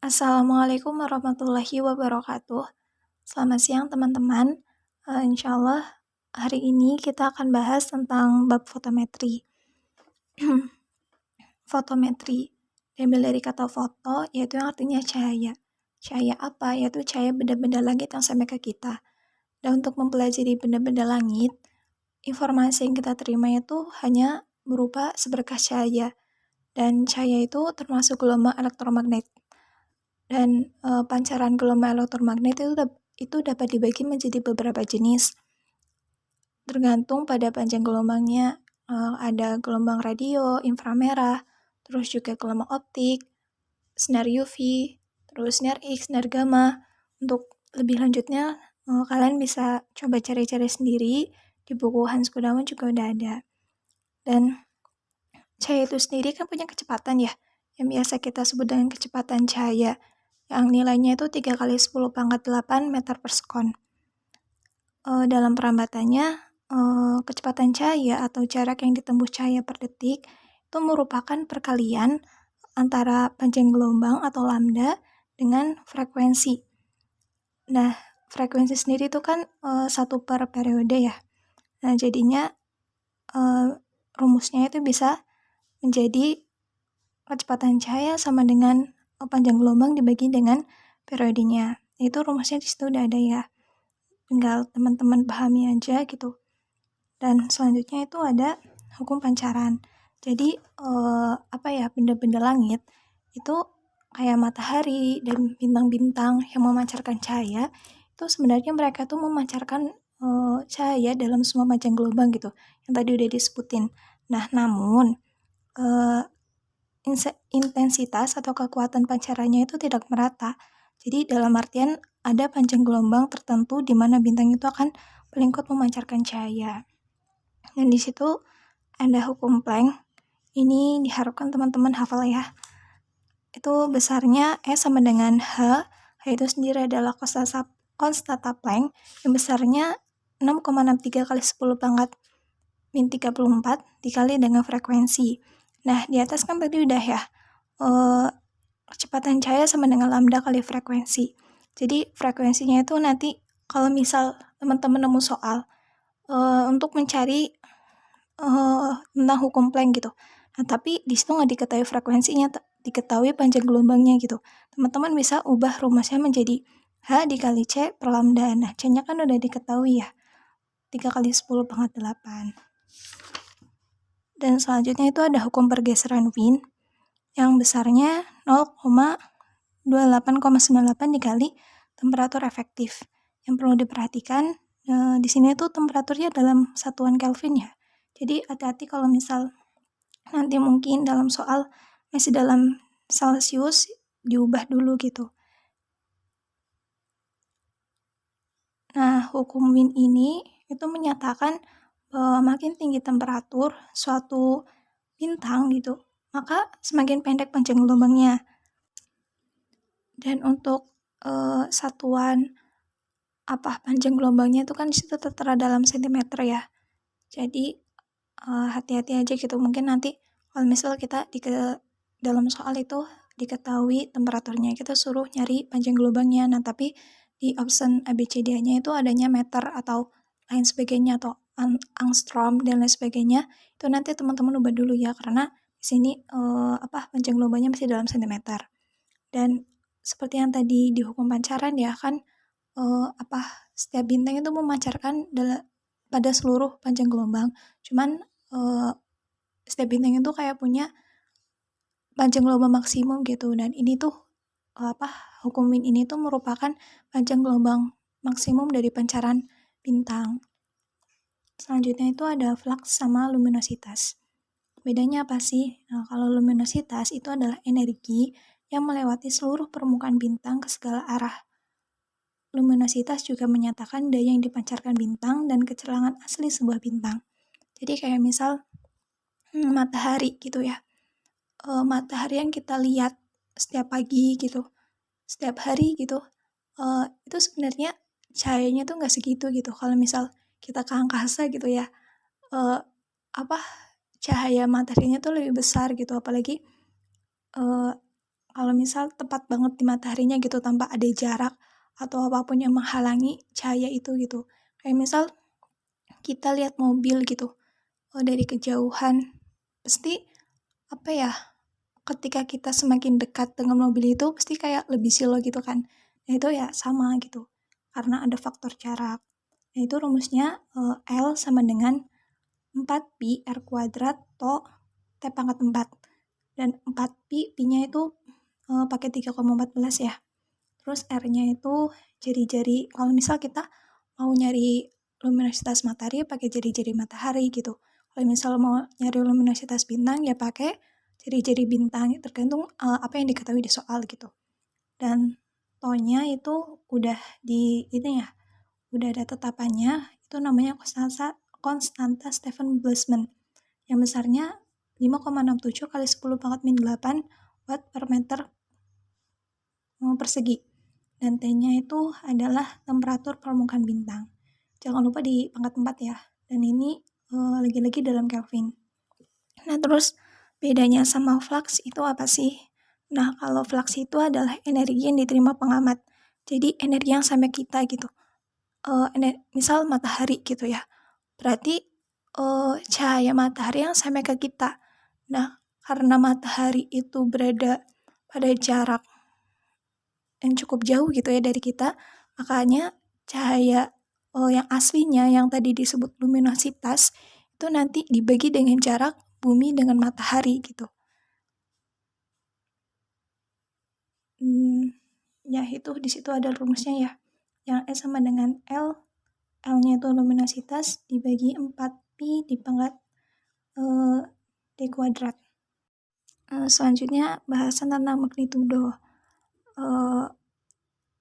Assalamualaikum warahmatullahi wabarakatuh. Selamat siang teman-teman. Insyaallah hari ini kita akan bahas tentang bab fotometri. Fotometri diambil dari kata foto, yaitu yang artinya cahaya. Cahaya apa? Yaitu cahaya benda-benda langit yang sampai ke kita. Dan untuk mempelajari benda-benda langit, informasi yang kita terima itu hanya berupa seberkas cahaya. Dan cahaya itu termasuk gelombang elektromagnet. Dan pancaran gelombang elektromagnet itu dapat dibagi menjadi beberapa jenis, tergantung pada panjang gelombangnya. Ada gelombang radio, inframerah, terus juga gelombang optik, sinar UV, terus sinar X, sinar gamma. Untuk lebih lanjutnya, kalian bisa coba cari-cari sendiri, di buku Hans Gunawan juga udah ada. Dan cahaya itu sendiri kan punya kecepatan ya, yang biasa kita sebut dengan kecepatan cahaya, yang nilainya itu 3 kali 10 pangkat 8 meter per sekon. Dalam perambatannya, kecepatan cahaya atau jarak yang ditembus cahaya per detik itu merupakan perkalian antara panjang gelombang atau lambda dengan frekuensi. Nah, frekuensi sendiri itu kan 1 per periode ya. Nah, jadinya rumusnya itu bisa menjadi kecepatan cahaya sama dengan panjang gelombang dibagi dengan periodenya. Itu rumusnya di situ udah ada ya. Tinggal teman-teman pahami aja gitu. Dan selanjutnya itu ada hukum pancaran. Jadi benda-benda langit itu kayak matahari dan bintang-bintang yang memancarkan cahaya, itu sebenarnya mereka tuh memancarkan cahaya dalam semua panjang gelombang gitu, yang tadi udah disebutin. Nah, namun intensitas atau kekuatan pancarannya itu tidak merata. Jadi dalam artian ada panjang gelombang tertentu di mana bintang itu akan paling kuat memancarkan cahaya. Dan di situ ada hukum Planck. Ini diharapkan teman-teman hafal ya. Itu besarnya E sama dengan H. H itu sendiri adalah konstanta Planck yang besarnya 6,63 kali 10 pangkat min 34 dikali dengan frekuensi. Nah, di atas kan tadi udah ya, kecepatan cahaya sama dengan lambda kali frekuensi. Jadi frekuensinya itu nanti kalau misal teman-teman nemu soal untuk mencari tentang hukum Planck gitu. Nah, tapi di situ nggak diketahui frekuensinya, diketahui panjang gelombangnya gitu. Teman-teman bisa ubah rumusnya menjadi H dikali C per lambda. Nah, C-nya kan udah diketahui ya, 3 kali 10 pangkat 8. Dan selanjutnya itu ada hukum pergeseran Wien yang besarnya 0,28,98 dikali temperatur efektif. Yang perlu diperhatikan di sini tuh temperaturnya dalam satuan Kelvin ya. Jadi hati-hati kalau misal nanti mungkin dalam soal masih dalam Celsius, diubah dulu gitu. Nah, hukum Wien ini itu menyatakan bahwa makin tinggi temperatur suatu bintang gitu, maka semakin pendek panjang gelombangnya. Dan untuk satuan panjang gelombangnya itu kan di situ tertera dalam sentimeter ya. Jadi hati-hati aja gitu. Mungkin nanti kalau misal kita dalam soal itu diketahui temperaturnya, kita suruh nyari panjang gelombangnya. Nah, tapi di option ABCD-nya itu adanya meter atau lain sebagainya atau angstrom dan lain sebagainya. Itu nanti teman-teman ubah dulu ya, karena di sini panjang gelombangnya masih dalam sentimeter. Dan seperti yang tadi di hukum pancaran ya kan, setiap bintang itu memancarkan pada seluruh panjang gelombang. Cuman setiap bintang itu kayak punya panjang gelombang maksimum gitu, dan ini tuh hukum Wien ini tuh merupakan panjang gelombang maksimum dari pancaran bintang. Selanjutnya itu ada flux sama luminositas. Bedanya apa sih? Nah, kalau luminositas itu adalah energi yang melewati seluruh permukaan bintang ke segala arah. Luminositas juga menyatakan daya yang dipancarkan bintang dan kecerangan asli sebuah bintang. Jadi kayak misal matahari gitu ya. Matahari yang kita lihat setiap pagi gitu, setiap hari gitu, itu sebenarnya cahayanya tuh nggak segitu gitu. Kalau misal kita ke angkasa gitu ya, cahaya mataharinya tuh lebih besar gitu. Apalagi kalau misal tepat banget di mataharinya gitu tanpa ada jarak atau apapun yang menghalangi cahaya itu gitu. Kayak misal kita lihat mobil gitu, dari kejauhan, pasti apa ya, ketika kita semakin dekat dengan mobil itu pasti kayak lebih silau gitu kan. Nah itu ya sama gitu, karena ada faktor jarak. Nah itu rumusnya L sama dengan 4pi R kuadrat to T pangkat 4. Dan 4pi, pi-nya itu pakai 3,14 ya. Terus R-nya itu jari-jari, kalau misal kita mau nyari luminositas matahari pakai jari-jari matahari gitu. Kalau misal mau nyari luminositas bintang ya pakai jari-jari bintang, tergantung apa yang diketahui di soal gitu. Dan to-nya itu udah di ini ya, udah ada tetapannya, itu namanya konstanta Stefan Boltzmann yang besarnya 5,67 kali 10 pangkat min 8 watt per meter persegi. Dan T-nya itu adalah temperatur permukaan bintang. Jangan lupa di pangkat 4 ya. Dan ini lagi-lagi dalam Kelvin. Nah, terus bedanya sama flux itu apa sih? Nah, kalau flux itu adalah energi yang diterima pengamat. Jadi energi yang sampai kita gitu. Misal matahari gitu ya. Berarti cahaya matahari yang sampai ke kita. Nah, karena matahari itu berada pada jarak yang cukup jauh gitu ya dari kita, makanya cahaya yang aslinya yang tadi disebut luminositas itu nanti dibagi dengan jarak bumi dengan matahari gitu. Ya itu di situ ada rumusnya ya. Yang S sama dengan L, L-nya itu luminositas dibagi 4pi di pangkat D kuadrat. Selanjutnya bahasan tentang magnitudo.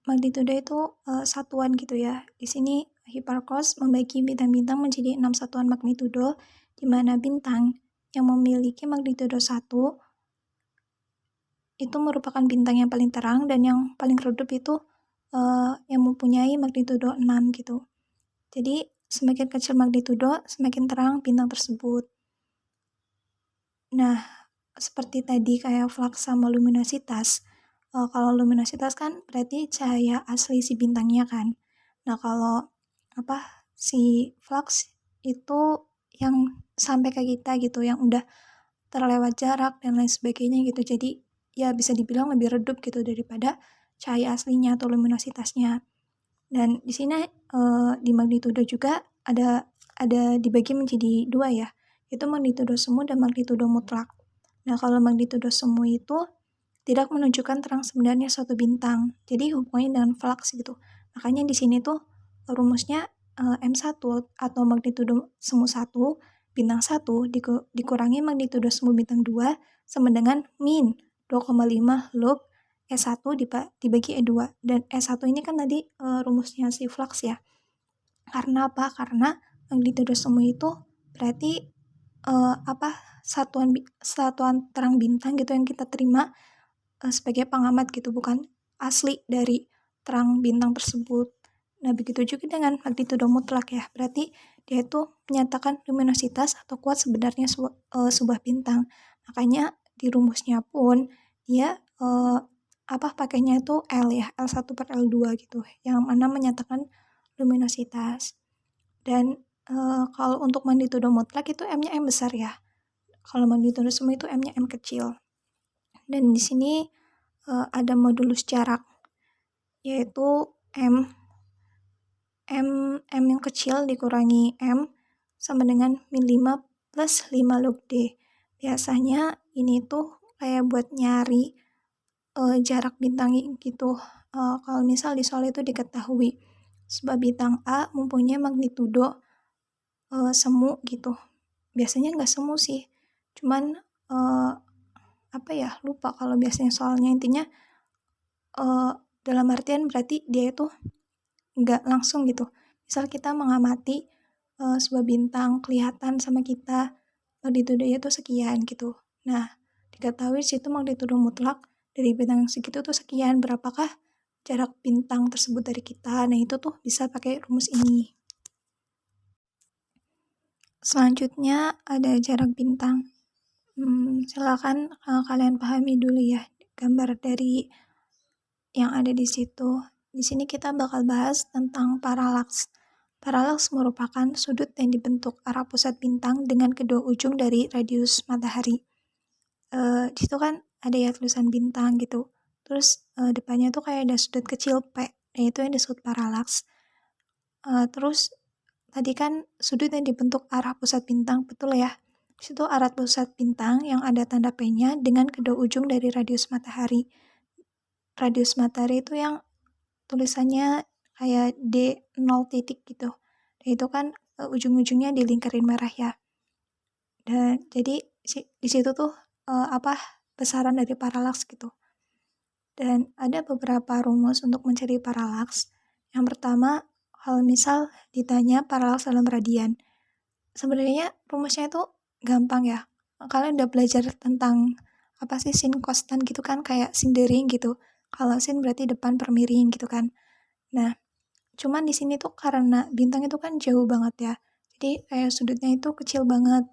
Magnitudo itu satuan gitu ya. Di sini Hipparcos membagi bintang-bintang menjadi 6 satuan magnitudo, di mana bintang yang memiliki magnitudo 1 itu merupakan bintang yang paling terang, dan yang paling redup itu yang mempunyai magnitudo 6 gitu. Jadi semakin kecil magnitudo, semakin terang bintang tersebut. Nah, seperti tadi kayak flux sama luminositas, kalau luminositas kan berarti cahaya asli si bintangnya kan. Nah, kalau si flux itu yang sampai ke kita gitu, yang udah terlewat jarak dan lain sebagainya gitu. Jadi ya bisa dibilang lebih redup gitu daripada cahaya aslinya atau luminositasnya. Dan di sini di magnitudo juga ada dibagi menjadi 2 ya, yaitu magnitudo semu dan magnitudo mutlak. Nah, kalau magnitudo semu itu tidak menunjukkan terang sebenarnya suatu bintang. Jadi hubungannya dengan flux gitu. Makanya di sini tuh rumusnya M1 atau magnitudo semu 1 bintang 1 dikurangi magnitudo semu bintang 2 sama dengan min 2,5 log E1 dibagi E2. Dan E1 ini kan tadi rumusnya si flux ya. Karena apa? Karena magnitudo semu itu berarti satuan terang bintang gitu yang kita terima sebagai pengamat gitu, bukan asli dari terang bintang tersebut. Nah, begitu juga dengan magnitudo mutlak ya. Berarti dia itu menyatakan luminositas atau kuat sebenarnya sebuah bintang. Makanya di rumusnya pun dia pakainya itu L ya, L1 per L2 gitu, yang mana menyatakan luminositas. Dan kalau untuk magnitudo mutlak itu M-nya M besar ya. Kalau magnitudo semu itu M-nya M kecil. Dan di sini ada modulus jarak, yaitu M yang kecil dikurangi M sama dengan min 5 plus 5 log D. Biasanya ini tuh kayak buat nyari jarak bintang gitu. Kalau misal di soal itu diketahui sebab bintang A mempunyai magnitudo semu gitu. Biasanya nggak semu sih, cuman lupa kalau biasanya soalnya. Intinya dalam artian berarti dia itu nggak langsung gitu. Misal kita mengamati sebuah bintang kelihatan sama kita magnitudonya itu sekian gitu. Nah, diketahui situ magnitudo mutlak dari bintang segitu tuh sekian, berapakah jarak bintang tersebut dari kita. Nah, itu tuh bisa pakai rumus ini. Selanjutnya ada jarak bintang. Silakan kalian pahami dulu ya gambar dari yang ada di situ. Di sini kita bakal bahas tentang paralaks. Paralaks merupakan sudut yang dibentuk arah pusat bintang dengan kedua ujung dari radius matahari. Di situ kan ada ya tulisan bintang gitu. Terus depannya tuh kayak ada sudut kecil P, dan itu yang disebut paralaks. Terus tadi kan sudut yang dibentuk arah pusat bintang, betul ya? Di situ arah pusat bintang yang ada tanda P-nya dengan kedua ujung dari radius matahari. Radius matahari itu yang tulisannya kayak D0 titik gitu. Dan itu kan ujung-ujungnya dilingkarin merah ya. Dan jadi di situ tuh besaran dari paralaks gitu. Dan ada beberapa rumus untuk mencari paralaks. Yang pertama, kalau misal ditanya paralaks dalam radian. Sebenarnya rumusnya itu gampang ya. Kalian udah belajar tentang apa sih sin kostan gitu kan, kayak sin dering gitu. Kalau sin berarti depan per miring gitu kan. Nah, cuman di sini tuh karena bintang itu kan jauh banget ya. Jadi kayak sudutnya itu kecil banget.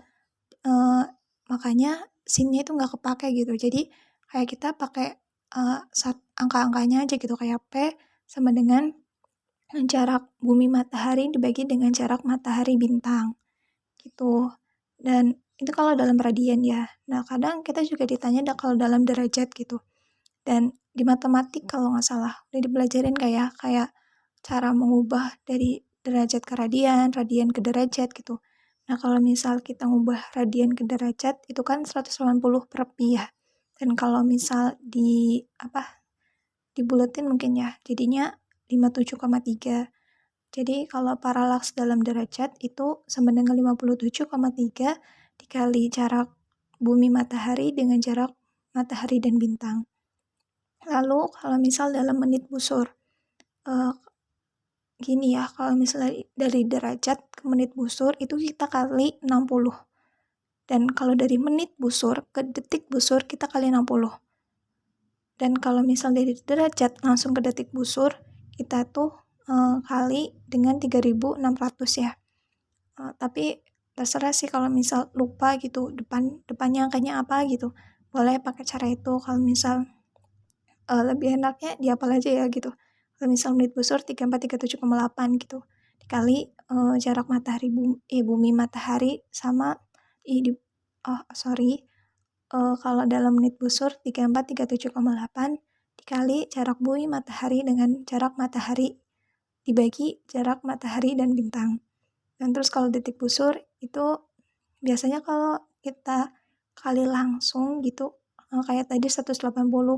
Makanya sinnya itu nggak kepake gitu. Jadi kayak kita pakai angka-angkanya aja gitu, kayak P sama dengan jarak bumi matahari dibagi dengan jarak matahari bintang gitu. Dan itu kalau dalam radian ya. Nah, kadang kita juga ditanya kalau dalam derajat gitu. Dan di matematik kalau nggak salah udah dipelajarin kayak cara mengubah dari derajat ke radian, radian ke derajat gitu. Nah, kalau misal kita ngubah radian ke derajat itu kan 180 per pi ya. Dan kalau misal dibuletin mungkin ya, jadinya 57,3. Jadi kalau paralaks dalam derajat itu sama dengan 57,3 dikali jarak bumi matahari dengan jarak matahari dan bintang. Lalu kalau misal dalam menit busur, gini ya, kalau misalnya dari derajat ke menit busur itu kita kali 60. Dan kalau dari menit busur ke detik busur kita kali 60. Dan kalau misal dari derajat langsung ke detik busur, kita tuh kali dengan 3600 ya. Tapi terserah sih kalau misal lupa gitu depannya angkanya apa gitu. Boleh pakai cara itu. Kalau misal lebih enaknya dihafal aja ya gitu. Kalau misal menit busur 3437,8 gitu. Dikali jarak matahari bumi matahari sama kalau dalam menit busur 3437,8 dikali jarak bumi matahari dengan jarak matahari dibagi jarak matahari dan bintang. Dan terus kalau detik busur itu biasanya kalau kita kali langsung gitu, kayak tadi 180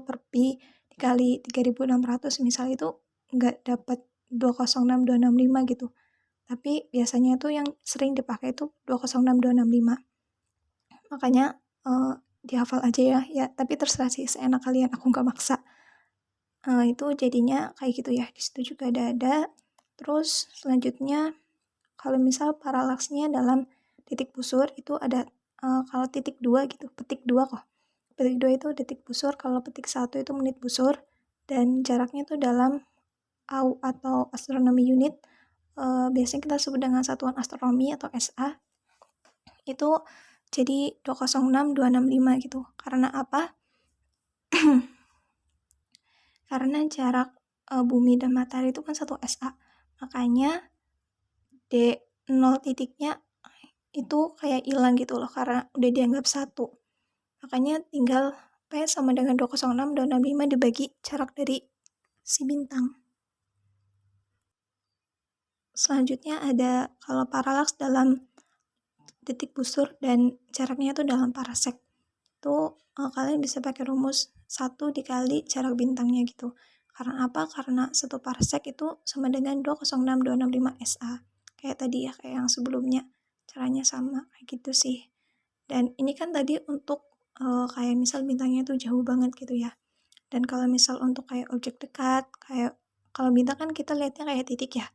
per pi dikali 3600 misal itu nggak dapat 206265 gitu. Tapi biasanya tuh yang sering dipakai itu 206265. Makanya dihafal aja ya, tapi terserah sih seenak kalian, aku nggak maksa. Itu jadinya kayak gitu ya, di situ juga ada. Terus selanjutnya kalau misal paralaksnya dalam titik busur itu ada kalau titik 2 gitu, petik 2 kok. Petik 2 itu detik busur, kalau petik 1 itu menit busur, dan jaraknya itu dalam AU atau astronomi unit, biasanya kita sebut dengan satuan astronomi atau SA, itu jadi 206265 gitu. Karena apa? Karena jarak bumi dan matahari itu kan 1 SA. Makanya D0 titiknya itu kayak hilang gitu loh karena udah dianggap 1. Makanya tinggal P sama dengan 206265 dibagi jarak dari si bintang. Selanjutnya ada kalau paralaks dalam detik busur dan jaraknya itu dalam parasek. Itu kalian bisa pakai rumus 1 dikali jarak bintangnya gitu. Karena apa? Karena 1 parsec itu sama dengan 206265 SA. Kayak tadi ya, kayak yang sebelumnya. Caranya sama, kayak gitu sih. Dan ini kan tadi untuk kayak misal bintangnya itu jauh banget gitu ya. Dan kalau misal untuk kayak objek dekat, kayak kalau bintang kan kita lihatnya kayak titik ya.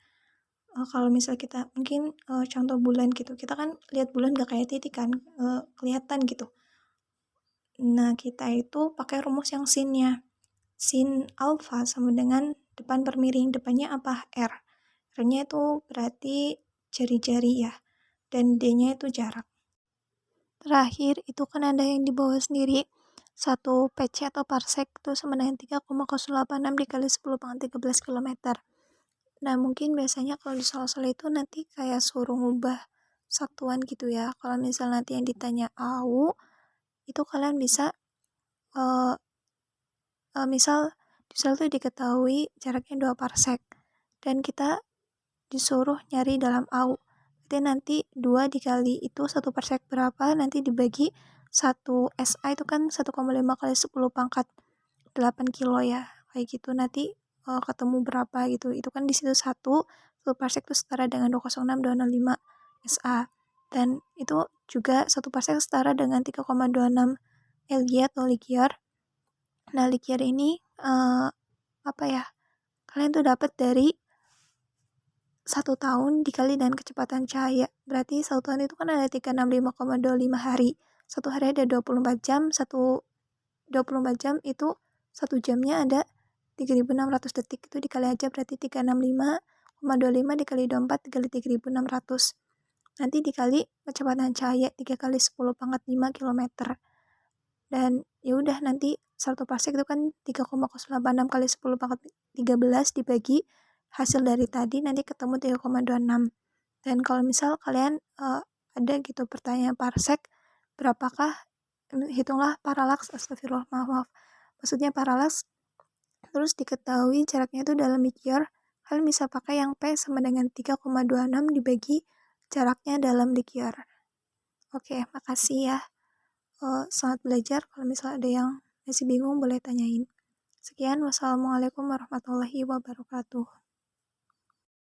Kalau misal kita mungkin contoh bulan gitu, kita kan lihat bulan gak kayak titik kan, kelihatan gitu. Nah, kita itu pakai rumus yang sin-nya. Sin alfa sama dengan depan per miring. Depannya apa? R. R-nya itu berarti jari-jari ya. Dan D-nya itu jarak. Terakhir, itu kan ada yang di bawah sendiri. 1 PC atau parsec itu sama dengan 3,086 dikali 10 pangkat 13 kilometer. Nah, mungkin biasanya kalau di soal-soal itu nanti kayak suruh ngubah satuan gitu ya. Kalau misal nanti yang ditanya AU, itu kalian bisa misal di soal itu diketahui jaraknya 2 parsec dan kita disuruh nyari dalam AU. Berarti nanti 2 dikali itu 1 parsec berapa, nanti dibagi 1 SA itu kan 1,5 kali 10 pangkat 8 kilo ya. Kayak gitu nanti ketemu berapa gitu. Itu kan di situ 1 parsec itu setara dengan 206,205 SA. Dan itu juga 1 parsec setara dengan 3,26 LG atau Ligier. Nah, Ligier ini kalian tuh dapat dari 1 tahun dikali dengan kecepatan cahaya. Berarti 1 tahun itu kan ada 365,25 hari. 1 hari ada 24 jam, 24 jam itu 1 jamnya ada 3.600 detik. Itu dikali aja berarti 365,25 dikali 24 dikali 3.600. Nanti dikali kecepatan cahaya 3 kali 10 pangkat 5 km. Dan ya udah nanti 1 parsec itu kan 3,086 kali 10 pangkat 13 dibagi hasil dari tadi nanti ketemu 3,26. Dan kalau misal kalian ada gitu pertanyaan parsec berapakah, hitunglah paralaks, astagfirullah, maaf. Maksudnya paralaks, terus diketahui jaraknya itu dalam Ligier, kalian bisa pakai yang P sama dengan 3,26 dibagi jaraknya dalam Ligier. Oke, makasih ya. Selamat belajar. Kalau misalnya ada yang masih bingung boleh tanyain. Sekian, wassalamualaikum warahmatullahi wabarakatuh.